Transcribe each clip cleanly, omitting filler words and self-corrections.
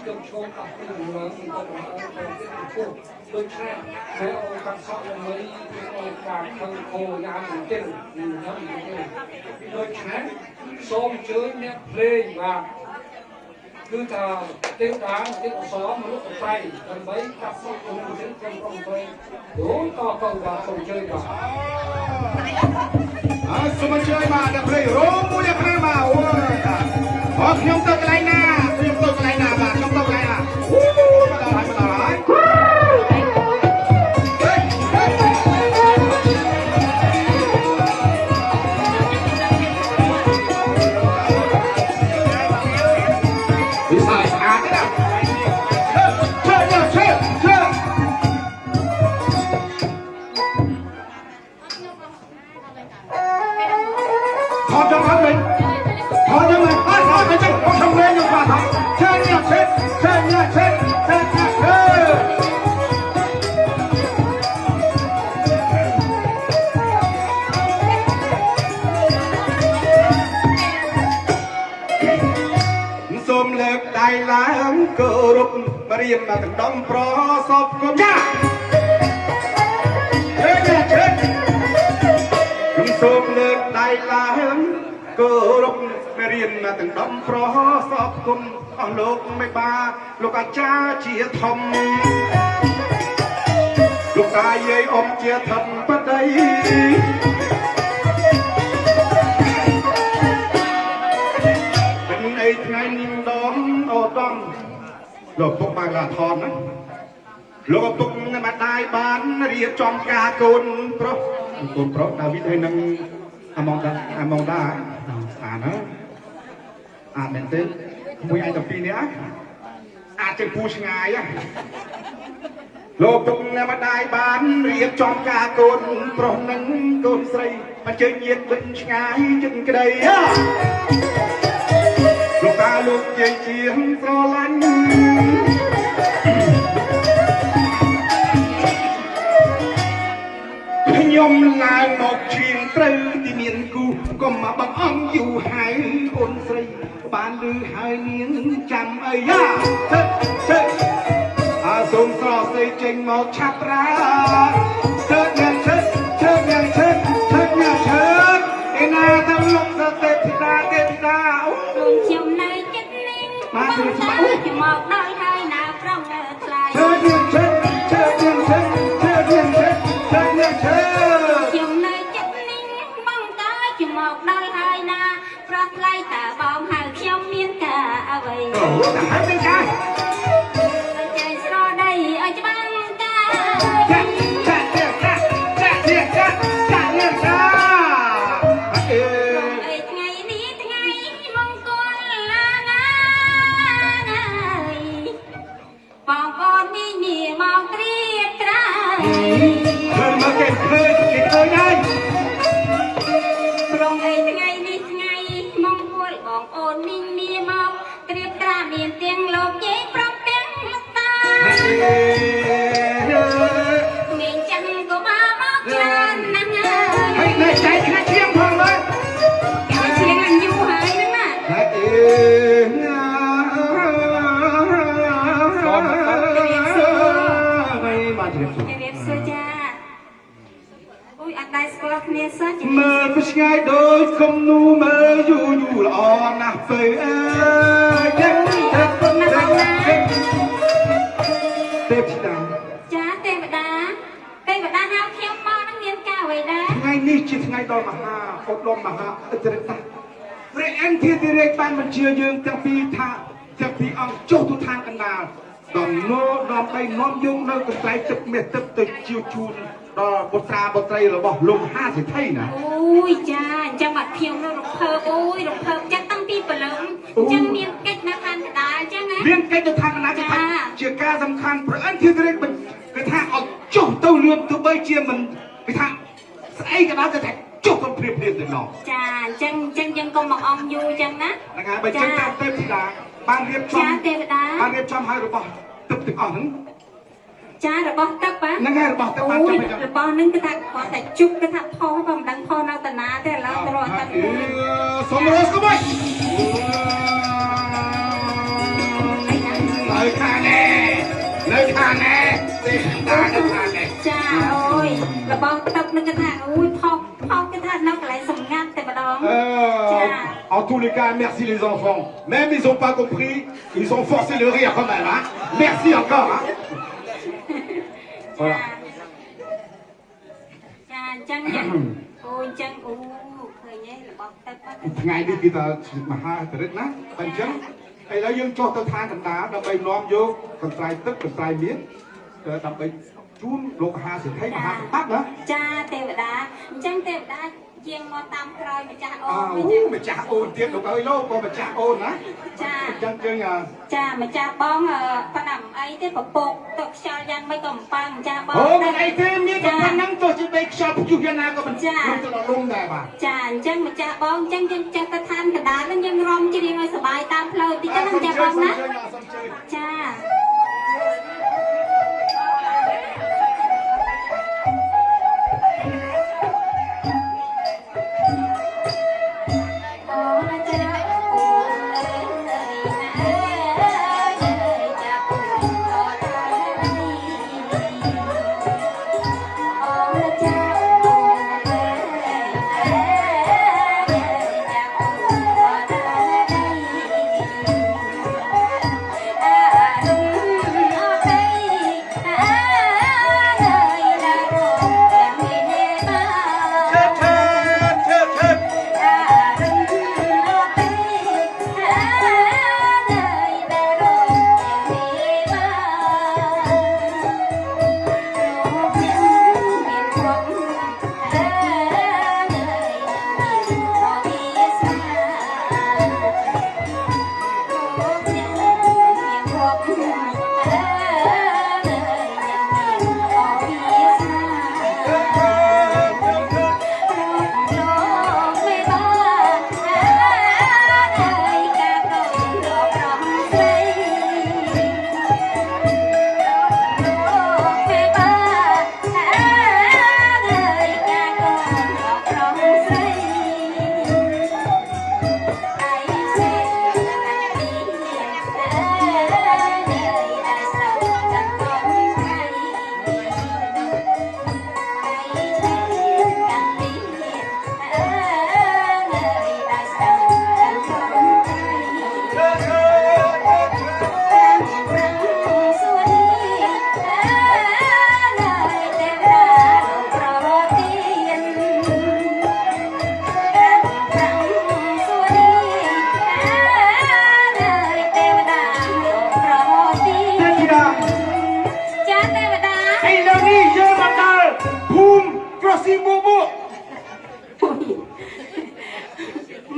យកឈោមដាក់ពីលើទៅពុកដូចឆ្នេះហើយអូនកាត់សក់ល្មីអូនកាត់ខឹងខោយ៉ាងទៅទៀតខ្ញុំដូចឆ្នេះសូមជើញអ្នកភ្លេងបាទគឺថាទេវតាទេវអសរមនុស្សប្រៃដើម្បីកាត់សក់ក្នុងជំនឿក្នុងក្រុមប្រៃអូតតបាទសូមជើញបាទសូមអញ្ជើញបាទអ្នកភ្លេងរោមមួយអ្នកភ្លេងបាទអូខ្ញុំទៅកន្លែងណាខ្ញុំទៅកន្លែងណាបាទខ្ញុំទៅកន្លែងណាអូមកដល់ហើយវិស័យស្អាតទេណាថតចង់ហ្នឹងវិញថតយ៉ាងម៉េចថតទៅចឹងខ្ញុំលេងយកបាទឆេញញ៉ាឆេឆេញ៉ាឆេឆេឆេសូមលើកដៃឡើងគោរពរៀបមកដងប្រសពគុំចាឆេញ៉ាឆេសូមលើកដៃឡើងគោរពមេរៀនមកទាំងដំប្រសពគុំអស់លោកមេបាលោកអាចារ្យជាធំលោកតាយាយអ៊ំជាធំបតីเป็นไอ้ថ្ងៃនេះដងអូតំលោកពុកបានឡាថនណាលោកពុកនៅម្ដាយបានរៀបចំការកូនប្រុសដាវីតហើយនឹងអាម៉ងដាអាណាមែនទេមួយឯងទៅពីនេះអាចជាពូឆ្ងាយលោកពុកនៅម្ដាយបានរៀបចំការកូនប្រុសនឹងកូនស្រីអញ្ជើញញាតិវិញឆ្ងាយជិតក្តីលោកតាលោកយាយជាស្រឡាញ់ខ្ញុំឡើងមកឈៀងត្រូវទីមានគូកុំមកបង្អង់យូរហើយអូនស្រីបានឮហើយនាងចាំអីយ៉ាសូមស្រោស្រីចេញមកឆាប់រាឈើញ៉ាំឈើឯណាទៅលំសទេពធីតាអូខ្ញុំនៅចិត្តនេះបងតាជាមកដល់ហើយណាប្រងថ្លៃឈើញ៉ាំឈើខ្ញុំនៅចិត្តនេះបងតាជាមកដល់ហើយណាប្រងថ្លៃតើបងហៅខ្ញុំមានការអ្វីអូតែហើយមានការចេញស្រដីឲ្យច្បាស់ការចាអីថ្ងៃនេះថ្ងៃមង្គលណាបងប្អូនមីមកត្រៀបត្រាធ្វើមកគេឃើញហើយត្រង់អីថ្ងៃនេះថ្ងៃមង្គលបងប្អូនមីមកត្រៀបត្រាមានទាំងលោកយាយប្រុសទាំងលោកតាមានចាំក៏មកច្រើនណាស់ហើយនៅចៃគ្នាឈៀងផងមើលឈៀងអញយូរហើយហ្នឹងណាហើយមកជិះសួរចាអូយអត់ដែរស្គាល់គ្នាសោះមើលពីឆ្ងាយដូចគំនូមើលយូរល្អណាស់ទៅអើយអរគុណណាស់បងណាទេពធីតាចាទេវតាហៅខ្ញុំមកនឹងមានការអ្វីដែរថ្ងៃនេះជាថ្ងៃដ៏មហាឧត្តមមហាអធិរាជព្រះអន្ទាធិរាជបានបញ្ជាយើងទាំងពីរអង្គចុះទៅឋានកណ្ដាលដើម្បីនាំយើងនៅកន្លែងទឹកមាសទឹកទៅជាជូនដល់បុត្រាបុត្រីរបស់លោកមហាសេដ្ឋីណាអូយចាអញ្ចឹងបាត់ខ្ញុំនៅរំភើបអូយរំភើបចិត្តតាំងពីព្រលឹមអញ្ចឹងមានកិច្ចនៅឋានកណ្ដាលអញ្ចឹងណាមានកិច្ចនៅឋានកណ្ដាលជាការសំខាន់ព្រះអន្ទាធិរាជគឺថាឲ្យចុះទៅលឿនទោះបីជាមិនគឺថាស្អីក៏ដោយគឺថាចុះទៅព្រៀបទៅណោះចាអញ្ចឹងយើងកុំមកអងយូរអញ្ចឹងណាហ្នឹងហើយបើចឹងតាមទេពធីតាបានរៀបចំចាទេវតាបានរៀបចំឲ្យរបស់ទឹកទាំងអស់ហ្នឹងចារបស់ទឹកហ្នឹងហើយរបស់ទឹកបានចាំរបស់ហ្នឹងគឺថាគាត់តែជុកគឺថាផុសក៏មិនដឹងផុសនៅតាណាទេឥឡូវត្រង់តែសុំរស់ក៏មិន nơi khá nè nơi khá nè thì ta nơi khá nè ចាអូយរបស់ទឹកនឹងគេថាអូយផុសគេថានៅកន្លែងសម្ងាត់តែម្ដង En tous les cas, merci les enfants. Même ils n'ont pas compris, ils ont forcé le rire quand même. Hein? Merci encore. Hein? Voilà. ចាអញ្ចឹងអូអញ្ចឹងអូឃើញទេរបស់ទឹក ថ្ងៃនេះគឺថាមហាអតិរិទ្ធណាអញ្ចឹងឥឡូវយើងចុះទៅឋានកណ្ដាលដើម្បីនាំយកកន្ត្រៃទឹកកន្ត្រៃមានដើម្បីជូនលោកមហាសេដ្ឋីមហាសម្បត្តិណា ចាទេវតាអញ្ចឹងទេវតាជាងមកតាមក្រោយម្ចាស់អូ អូម្ចាស់អូនទៀតលោកអើយលោកក៏ម្ចាស់អូនណា ចា អញ្ចឹងយើង ចាម្ចាស់បងប៉ណ្ណាំអីទេពពកទឹកខ្យល់យ៉ាងមិនក៏អំប៉ាំងម្ចាស់បង អូមិនអីទេមានតែប៉ុណ្ណឹងទោះជាបីខ្យល់ព្យុះយ៉ាងណាក៏មិនទៅដល់លំដែរបាទ ចាអញ្ចឹងម្ចាស់បងអញ្ចឹងយើងចេះទៅឋានកណ្ដាលនឹងយើងរំច្រៀងឲ្យសប្បាយតាមផ្លូវតិចទៅម្ចាស់បងណាចា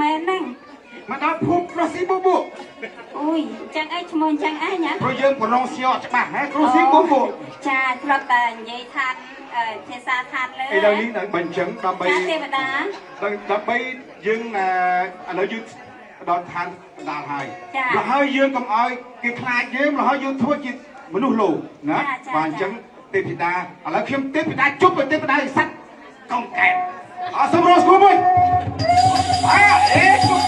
មែនហ្នឹងមកដល់ភូមិគ្រូស៊ីបូបូ អូយចឹងអីឈ្មោះចឹងអីណា ព្រោះយើងប្រឡងសៀអត់ច្បាស់ហ៎គ្រូស៊ីបូបូ ចាធ្លាប់តែនិយាយថាភាសាថាលើ ឥឡូវនេះបញ្ចឹងដើម្បី ចាទេវតា ដើម្បីយើងឥឡូវយើងដល់ឋានបណ្ដាលហើយ ចា แล้วហើយយើងកុំឲ្យគេខ្លាចយើងแล้วហើយយើងធ្វើជាមនុស្សលោកណា ចា បាទអញ្ចឹងទេពធីតាឥឡូវខ្ញុំទេពធីតាជប់ទេពធីតាសัตว์កុំកែបអត់សមរស់គួរមួយអេជប់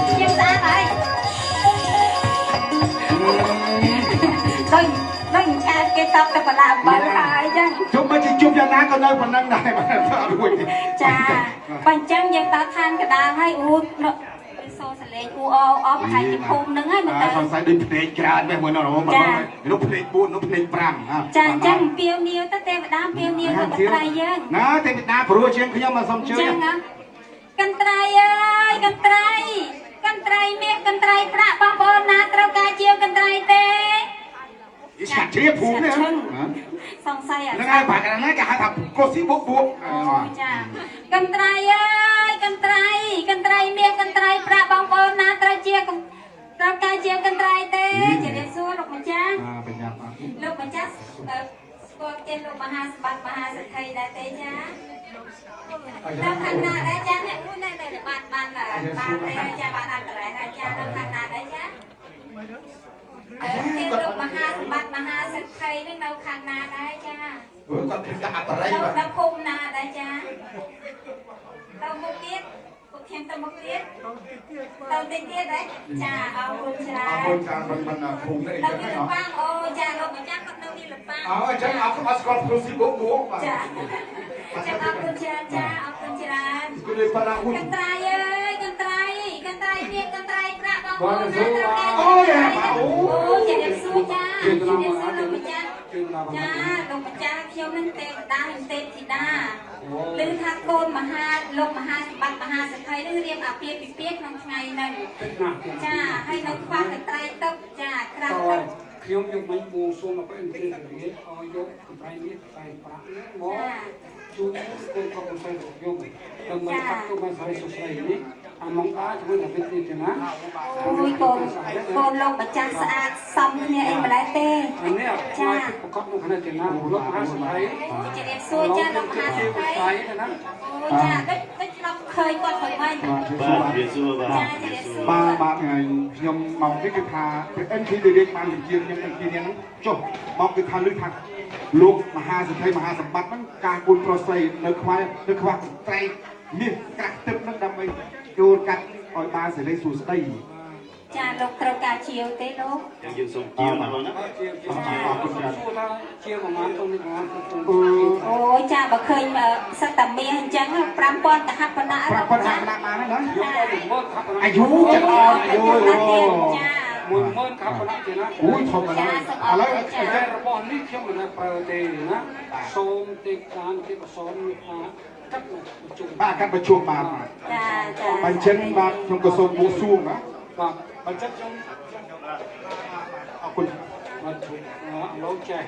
ខ្ញុំស្អាតហើយដូចចាគេតបទៅបលាបើហើយចឹង ជប់មកជាជប់យ៉ាងណាក៏នៅប៉ុណ្ណឹងដែរបាទអត់រួចទេ ចាបើអញ្ចឹងយើងដល់ឋានកដាលហើយអូសូសលេងអ៊ូអប្រហែលជាភូមិហ្នឹងហើយមើលទៅ សង្ស័យដូចភ្នែកច្រើនដែរមួយនោះនោះភ្នែក4នោះភ្នែក5 ចាអញ្ចឹងពៀវនាវទៅទេវតាពៀវនាវទៅកន្ត្រៃយើង ណាទេវតាព្រោះជាងខ្ញុំមកសុំជឿ ចឹងកន្ត្រៃអើយកន្ត្រៃមាសកន្ត្រៃប្រាក់បងប្អូនណាត្រូវការជាកន្ត្រៃទេ ស្កាត់ជ្រាបភូមិនេះ សង្ស័យអត់ ហ្នឹងហើយបាទហ្នឹងគេហៅថាកុសស៊ីបូកបួក ចាកន្ត្រៃអើយកន្ត្រៃមាសកន្ត្រៃប្រាក់បងប្អូនណាត្រូវការជាកន្ត្រៃទេជម្រាបសួរលោកម្ចាស់ បញ្ញាបាទ លោកម្ចាស់ស្គាល់ទេលោកមហាសម្បត្តិមហាសក្ខីដែរទេចាដល់ខាងណាដែរចាអ្នកមួយនៅតែបានដែរចាបានអន្តរហើយចាដល់ខាងណាដែរចាទេលោកមហាសម្បត្តិមហាសក្ខីនឹងនៅខាងណាដែរចា គាត់ព្រឹកអបរិយ នៅ បាទ ដល់ភូមិណាដែរចាដល់មុខទៀត thêm tầm một tiết tầm tiết tiết đấy chà ôngคุณชา คนจานมันคงได้ เรา ยังไง มีหรือ เนาะ เปล่าโอ้จ้าเราไม่จ้างคนเรามีหรือเปล่า อาจารย์เอาสกอตคุณสิบบุก จ้าจ้าเอาคุณชาจ้าเอาคุณชา ก็เลยพลังหุ่น กันไตรเอ้ยกันไตรเนี่ยกันไตรกระบอก วัน นะ สู้ โอ้ยโอ้ยจะเด็กสู้จ้าจะเด็กสู้ลงไปจ้าจ้าลงไปจ้าเที่ยวนั่นเต็มด้าเต็มที่ด้าหรือถ้าโกนมหาลงมหาบัตรมหาสังไคเรื่องเรียมอาเปียกเปียกน้องไงนั่นจ้าให้น้องฟ้ากันไตรตบจ้าครับ ខ្ញុំយកមិនបួងសួងមកពេលនេះឲ្យយកប្រៃនេះប្រៃប្រាក់មកជួយគូកុំស្អីយកដើម្បីកាត់ទៅមកស្រីសុស្រីនេះអាមកអាជាមួយតែវិទ្យាទេណា អូយកូនលងម្ចាស់ស្អាតសំគ្នាអីម្ល៉េះទេ អានេះចាប្រកបនៅក្នុងទេណាលោកមហាសភ័យ អូយជំរាបសួរចាលោកមហាសភ័យ ស្រីណា អូចាដូចខ្ញុំឃើញគាត់ទៅវិញ បាទវាសួរបាទ ចាជំរាបសួរ បាទថ្ងៃខ្ញុំមកនេះគឺថាអិនធីឌីរេកបានជាខ្ញុំទាំងពីរនេះចុះមកគឺថាលើកថាលោកមហាសិទ្ធិមហាសម្បត្តិហ្នឹងការគួយប្រស័យនៅខ្វះត្រៃមាសក្រាស់ទឹកហ្នឹងដើម្បីចូលកាត់ឲ្យបានសេរីសួស្ដី ចាលោកត្រូវការជាវទេលោក យ៉ាងយើងសូមជាមកបងណា ជាសួរថាជាប្រមាណទៅនេះប្រមាណទៅ អូយចាបើឃើញសិតតាមាសអញ្ចឹង5000កហបណៈ ប្រាក់ប៉ុណ្ណាបានហើយណា យកទៅមើលខាប់ អាយុចិត្តអត់អាយុ ចា 10000ខាប់ណាទេណា អូយធម្មតាឥឡូវ តែរបស់នេះខ្ញុំមិនដែលប្រើទេណាសូមទេបានទេបសនកាត់ជុំ បាទកាត់ប្រជុំបាន ចាចា បើអញ្ចឹងបាទខ្ញុំក៏សូមបួងសួងណា បាទបើចិត្តខ្ញុំ អរគុណ មកជុំលោកចេះ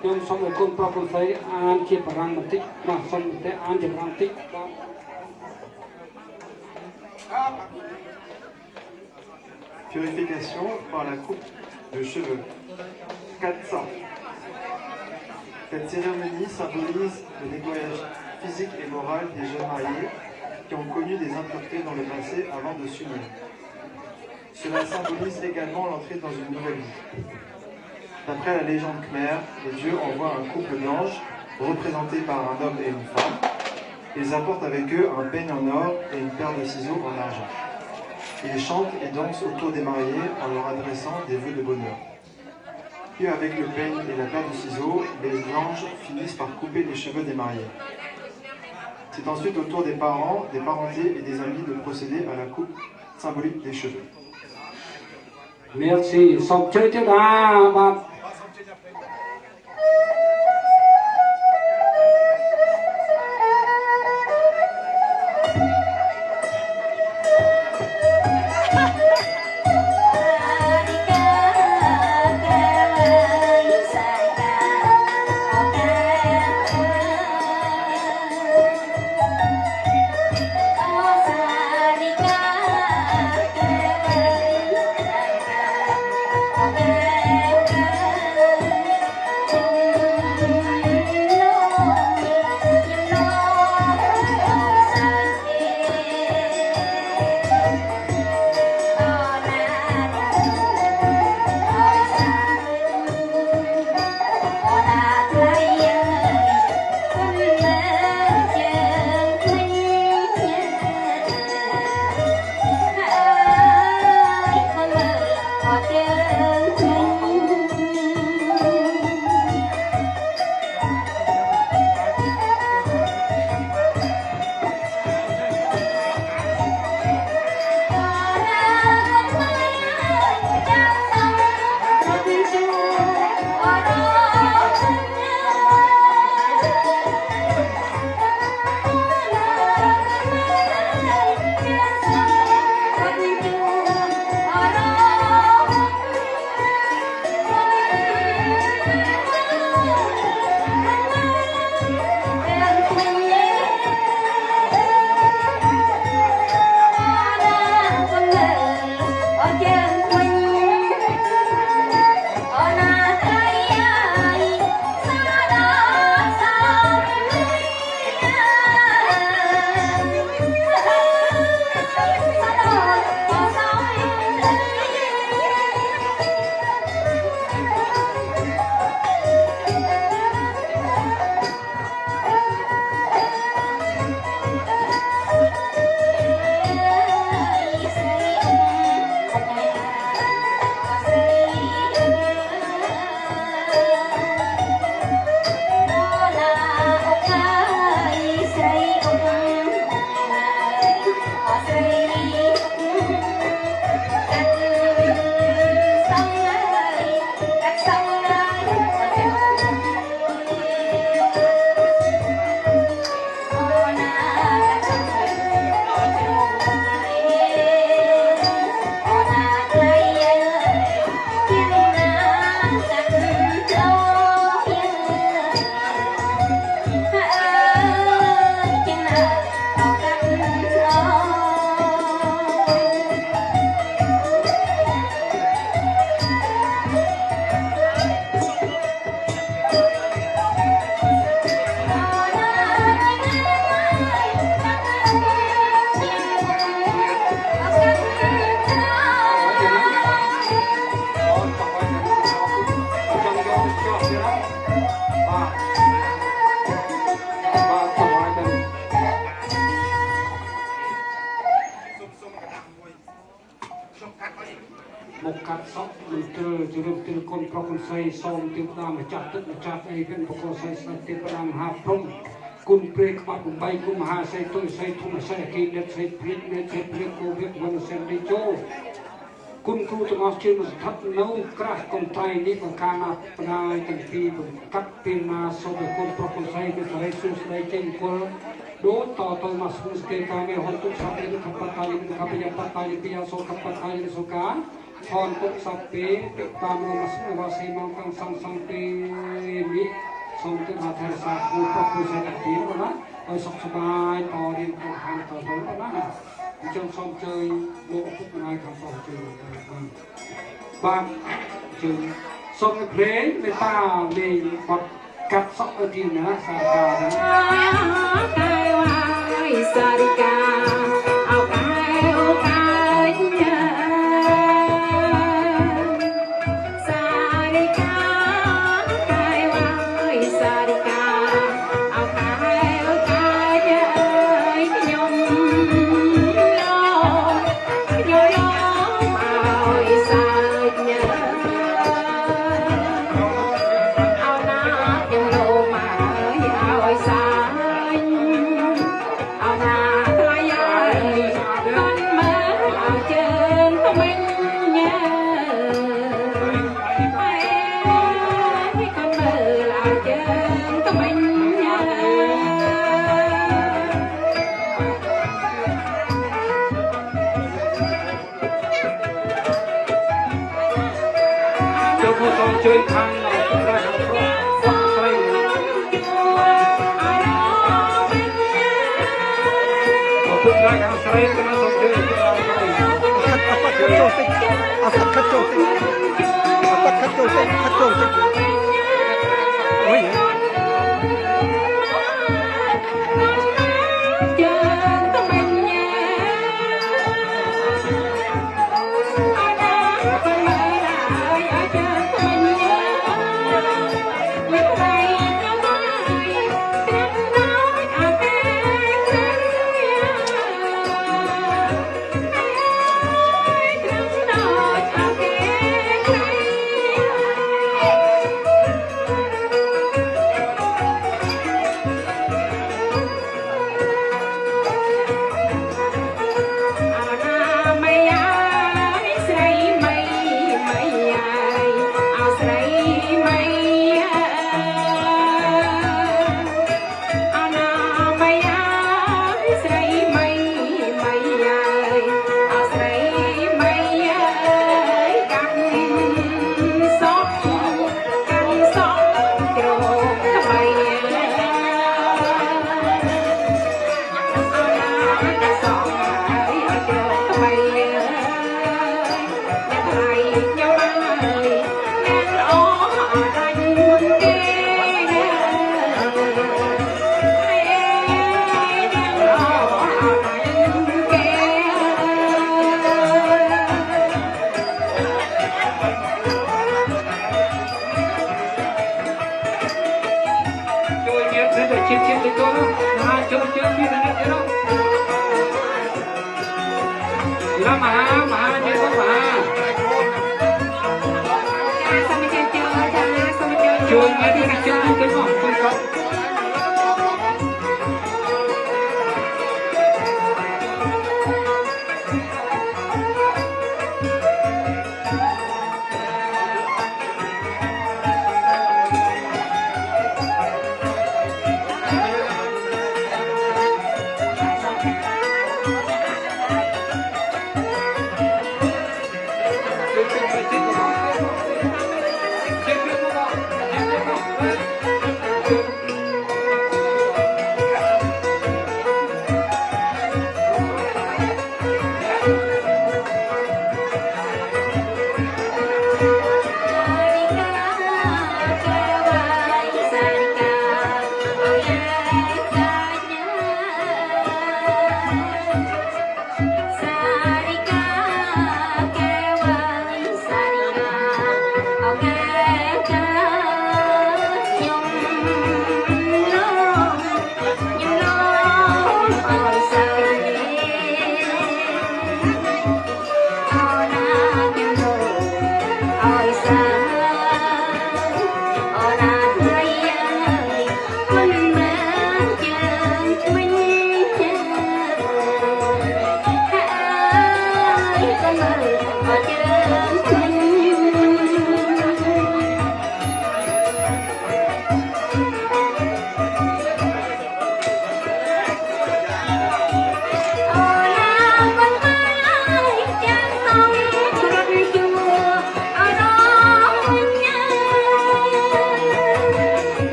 ខ្ញុំសូមឲ្យគុណប្រពន្ធស្រីអានជាបរាំងបន្តិចបាទសូមតែអានជាបរាំងបន្តិចបាទ Purification par la coupe de cheveux. 400. Cette cérémonie symbolise le nettoyage physique et moral des jeunes mariés qui ont connu des impuretés dans le passé avant de s'unir. Cela symbolise également l'entrée dans une nouvelle vie. D'après la légende khmer, les dieux envoient un couple d'anges représenté par un homme et une femme. Ils apportent avec eux un peigne en or et une paire de ciseaux en argent. Ils chantent et dansent autour des mariés en leur adressant des vœux de bonheur. Puis avec le peigne et la paire de ciseaux, les anges finissent par couper les cheveux des mariés. C'est ensuite au tour des parents, des parentés et des amis de procéder à la coupe symbolique des cheveux. Merci សូមជឿទៀតបាទ អ อกมันเจอจะเริ่มเป็นคนเพราะคนใส่ซองเต็มตามาจับตึกมาจับไอ้เป็นปกติใส่ใส่เต็มประดามหาพรมกุนเปรกมากุนใบกุนมหาใส่ตัวใส่ทุ่มใส่กินเด็ดใส่พริกเด็ดใส่พริกโกเวกวันเซนดิโจคุณครูจะมาเชื่อมทับนู้กระกงไตนี่ของการนับปลายกันปีกับปีนาสอบคนเพราะคนใส่เป็นใส่สุดใส่เจนคนดูต่อตัวมาสุดเกย์การเมืองทุกสัปดาห์ขับปัตตานีขับพยาปัตตานีพยาโซขับปัตตานีสุการทอนทุกสัปดาห์ติดตามมาสุดวาสีมังคังสังเตมิสมติมาแทนสาคูพระคุณใส่ตัดทิ้งนะเอาสุขสบายต่อเรียนต่อทางต่อตัวนะจงสมเจยโลกทุกนายคำสอนเจยบางจึงสมเพลงในตาในปัดกัดสอกทีนะสาการนะ Sarika, ao cai nha. Sarika, cai vai, Sarika, ao cai nha. Nhom lo, ao sai nha. Ao na nhom lo mà ao sai. chơi thang này chúng ta học có xoay có thức ra hàng xoay cái nó xong chơi cái nó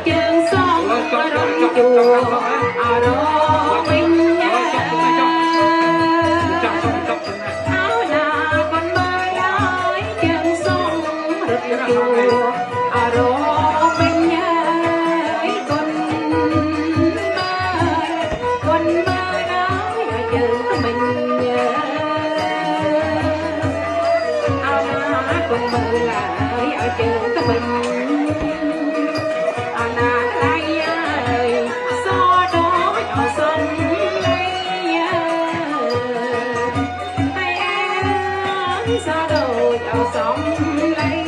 trường sông rong chùa ở đó mình áo là con mới nói trường sông rong chùa ở đó mình con mới nói ở trường mình áo là con mới lại ở trường của mình xa đầu chào sóng lấy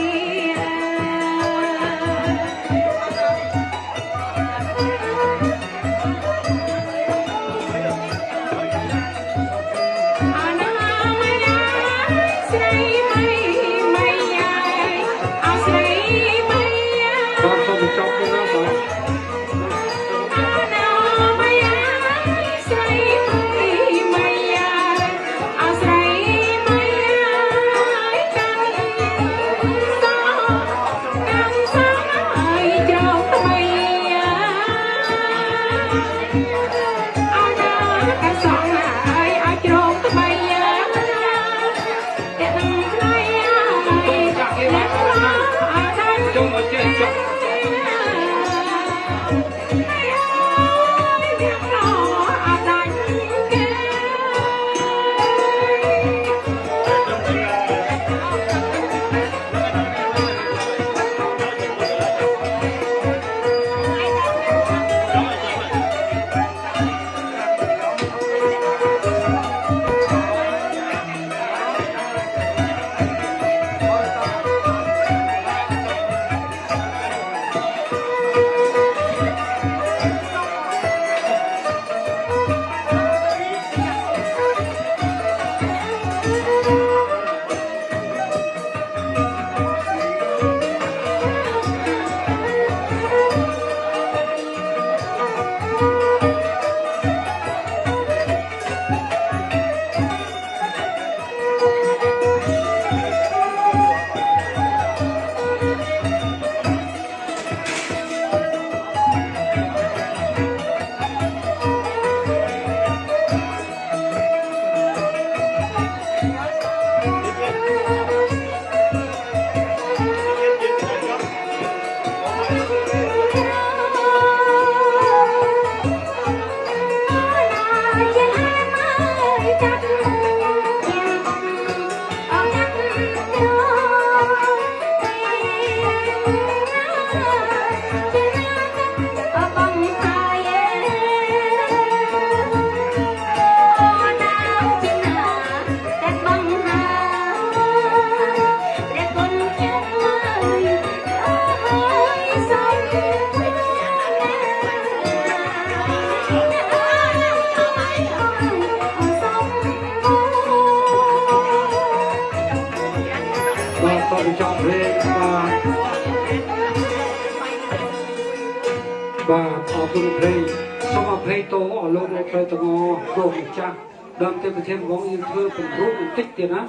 và ở vùng đây sau mà thấy tổ ở lâu rồi tới tầng ngõ rồi cha đâm tớiประเทศของอินเทอร์เป็นรูปเป็นติ๊กเดียวนะ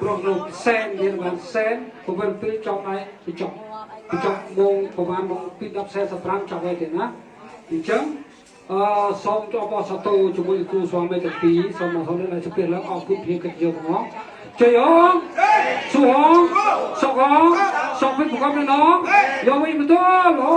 รวมรูปแซนเดียวกันแซนผมเป็นปีจองไหนปีจองโมงประมาณโมงปีดับแซนสปรังจองไว้เดียวนะอีกจังซ้อมจอบสตูจมูกครูซ้อมไม่ถึงปีซ้อมมาเขาเล่นอะไรจะเปลี่ยนแล้วเอาพื้นที่กันเยอะของเจียงสู้หงสองหงสองเป็นผู้กำลังน้องยอมไม่เป็นตัวโอ้